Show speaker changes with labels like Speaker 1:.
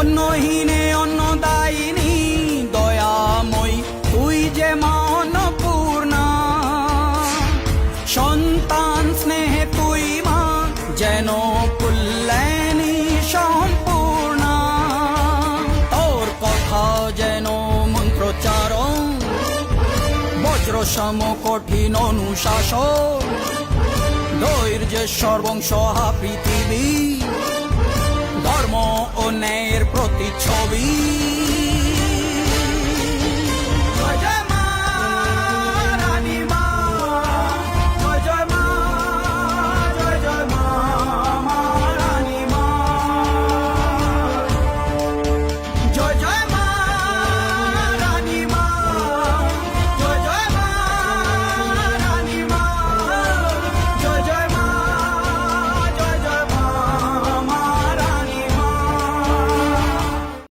Speaker 1: অন্নহীনে অন্নদায়িনী দয়াময়ী তুই যে মা অন্নপূর্ণা। সন্তান স্নেহে তুই মা যেন কল্যাণী সম্পূর্ণা। তোর কথা যেন মন্ত্রোচ্চারণ, বজ্র সম কঠিন অনুশাসন। ধৈর্যের সর্বংসহা পৃথিবী, ধর্ম ও ন্যায়ের প্রতিচ্ছবি।